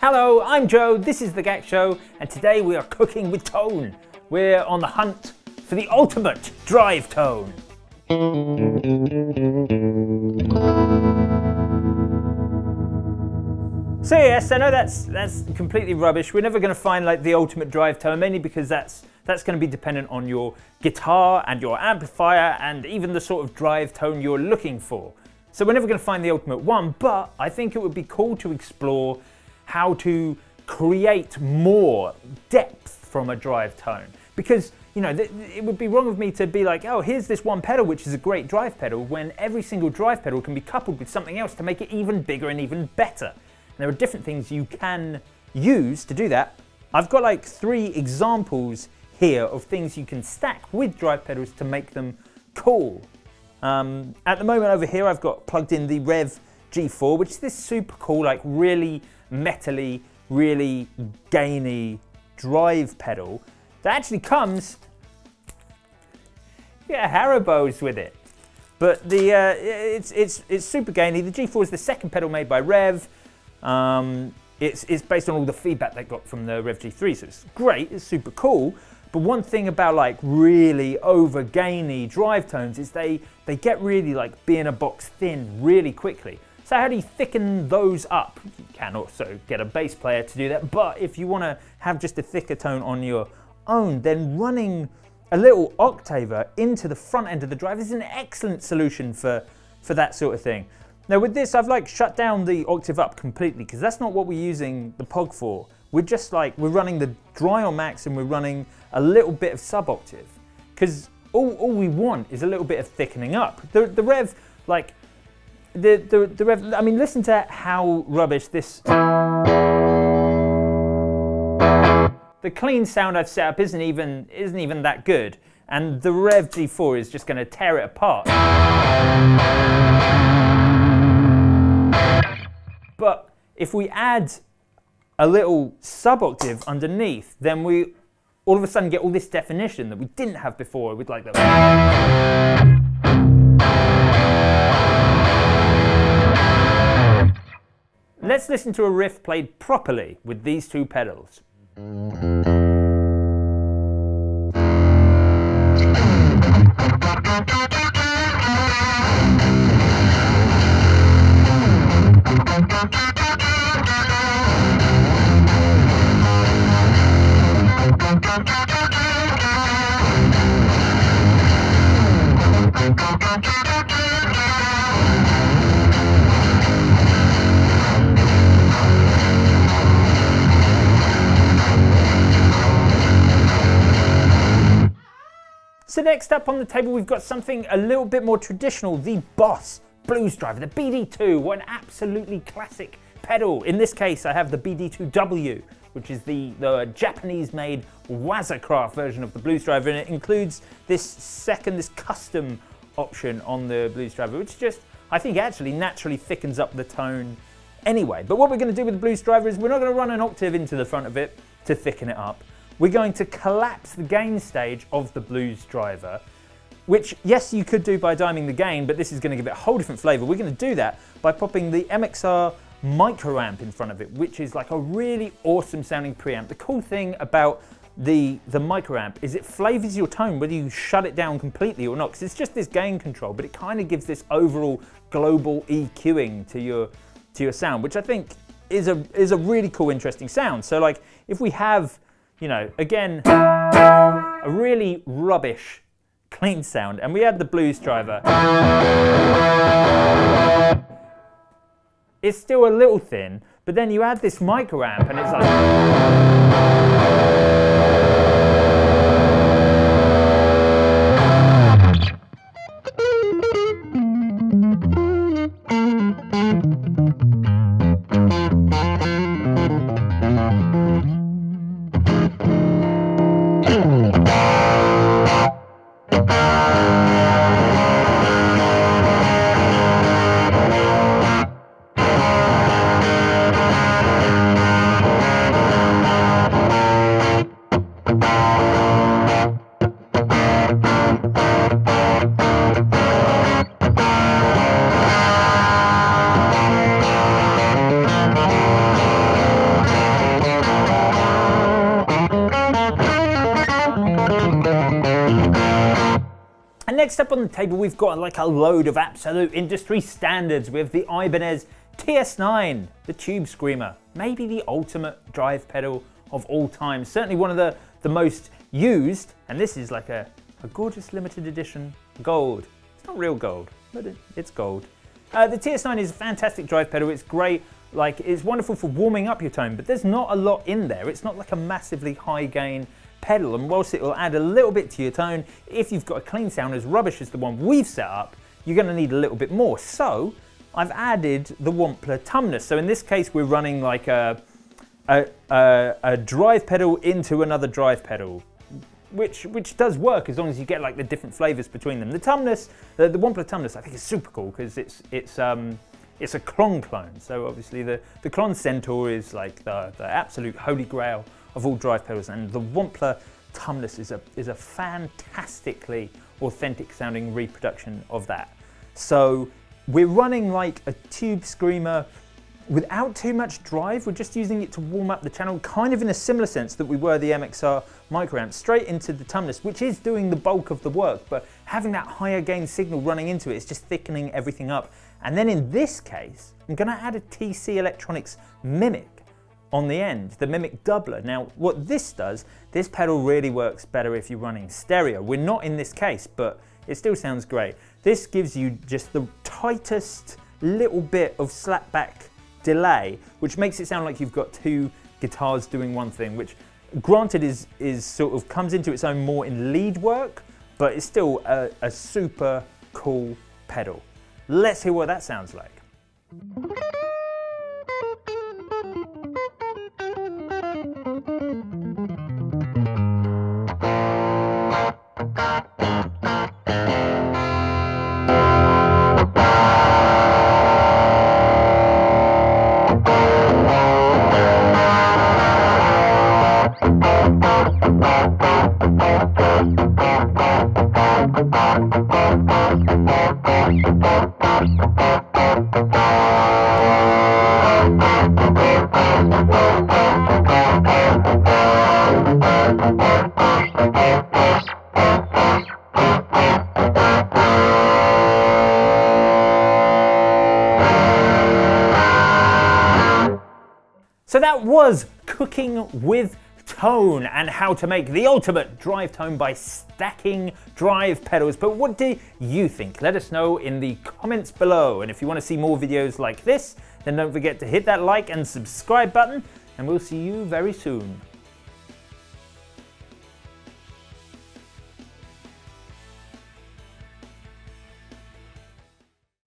Hello, I'm Joe, this is The Gak Show, and today we are cooking with tone. We're on the hunt for the ultimate drive tone. So yes, I know that's completely rubbish. We're never going to find like the ultimate drive tone, mainly because that's going to be dependent on your guitar and your amplifier and even the sort of drive tone you're looking for. So we're never going to find the ultimate one, but I think it would be cool to explore how to create more depth from a drive tone. Because, you know, it would be wrong of me to be like, oh, here's this one pedal which is a great drive pedal, when every single drive pedal can be coupled with something else to make it even bigger and even better. And there are different things you can use to do that. I've got like 3 examples here of things you can stack with drive pedals to make them cool. At the moment over here I've got plugged in the Rev G4, which is this super cool, like really metally, really gainy drive pedal that actually comes, Haribos with it. But it's super gainy. The G4 is the second pedal made by Rev. It's based on all the feedback they got from the Rev G3, so it's great, it's super cool. But one thing about like really over gainy drive tones is they get really like being a box thin really quickly. So how do you thicken those up? You can also get a bass player to do that, but if you want to have just a thicker tone on your own, then running a little octaver into the front end of the drive is an excellent solution for that sort of thing. Now with this, I've like shut down the octave up completely because that's not what we're using the POG for. We're just like, we're running the dry on max and we're running a little bit of sub octave because all we want is a little bit of thickening up. The Rev, like, the Rev, I mean, listen to how rubbish this. The clean sound I've set up isn't even that good, and the Rev G4 is just going to tear it apart. But if we add a little sub octave underneath, then we all of a sudden get all this definition that we didn't have before with like the. Let's listen to a riff played properly with these 2 pedals. So next up on the table we've got something a little bit more traditional, the Boss blues driver, the BD2, what an absolutely classic pedal. In this case I have the BD2W, which is the Japanese-made Wazacraft version of the blues driver, and it includes this custom option on the blues driver, which just, I think, actually naturally thickens up the tone anyway. But what we're going to do with the blues driver is we're not going to run an octave into the front of it to thicken it up. We're going to collapse the gain stage of the blues driver, which, yes, you could do by diming the gain, but this is going to give it a whole different flavor. We're going to do that by popping the MXR microamp in front of it, which is like a really awesome sounding preamp. The cool thing about the microamp is it flavors your tone whether you shut it down completely or not, because it's just this gain control, but it kind of gives this overall global EQing to your sound, which I think is a really cool, interesting sound. So like if we have, you know, again, a really rubbish clean sound, and we add the blues driver, it's still a little thin, but then you add this microamp and it's like next up on the table, we've got like a load of absolute industry standards with the Ibanez TS9, the Tube Screamer, maybe the ultimate drive pedal of all time. Certainly one of the most used, and this is like a gorgeous limited edition gold. It's not real gold, but it's gold. The TS9 is a fantastic drive pedal. It's great, like it's wonderful for warming up your tone, but there's not a lot in there. It's not like a massively high gain pedal, and whilst it will add a little bit to your tone, if you've got a clean sound as rubbish as the one we've set up, you're going to need a little bit more. So I've added the Wampler Tumnus. So in this case, we're running like a drive pedal into another drive pedal, which does work as long as you get like the different flavors between them. The Tumnus, the Wampler Tumnus, I think is super cool because it's a Klon clone. So obviously the Klon Centaur is like the absolute holy grail of all drive pedals, and the Wampler Tumnus is a fantastically authentic sounding reproduction of that. So we're running like a Tube Screamer without too much drive. We're just using it to warm up the channel, kind of in a similar sense that we were the MXR microamp, straight into the Tumnus, which is doing the bulk of the work, but having that higher gain signal running into it is just thickening everything up. And then in this case, I'm going to add a TC Electronics Mimic on the end, the Mimic Doubler. Now, what this does, this pedal really works better if you're running stereo. We're not in this case, but it still sounds great. This gives you just the tightest little bit of slapback delay, which makes it sound like you've got two guitars doing one thing, which granted is sort of comes into its own more in lead work, but it's still a super cool pedal. Let's hear what that sounds like. So that was cooking with tone and how to make the ultimate drive tone by stacking drive pedals. But what do you think? Let us know in the comments below. And if you want to see more videos like this, then don't forget to hit that like and subscribe button, and we'll see you very soon.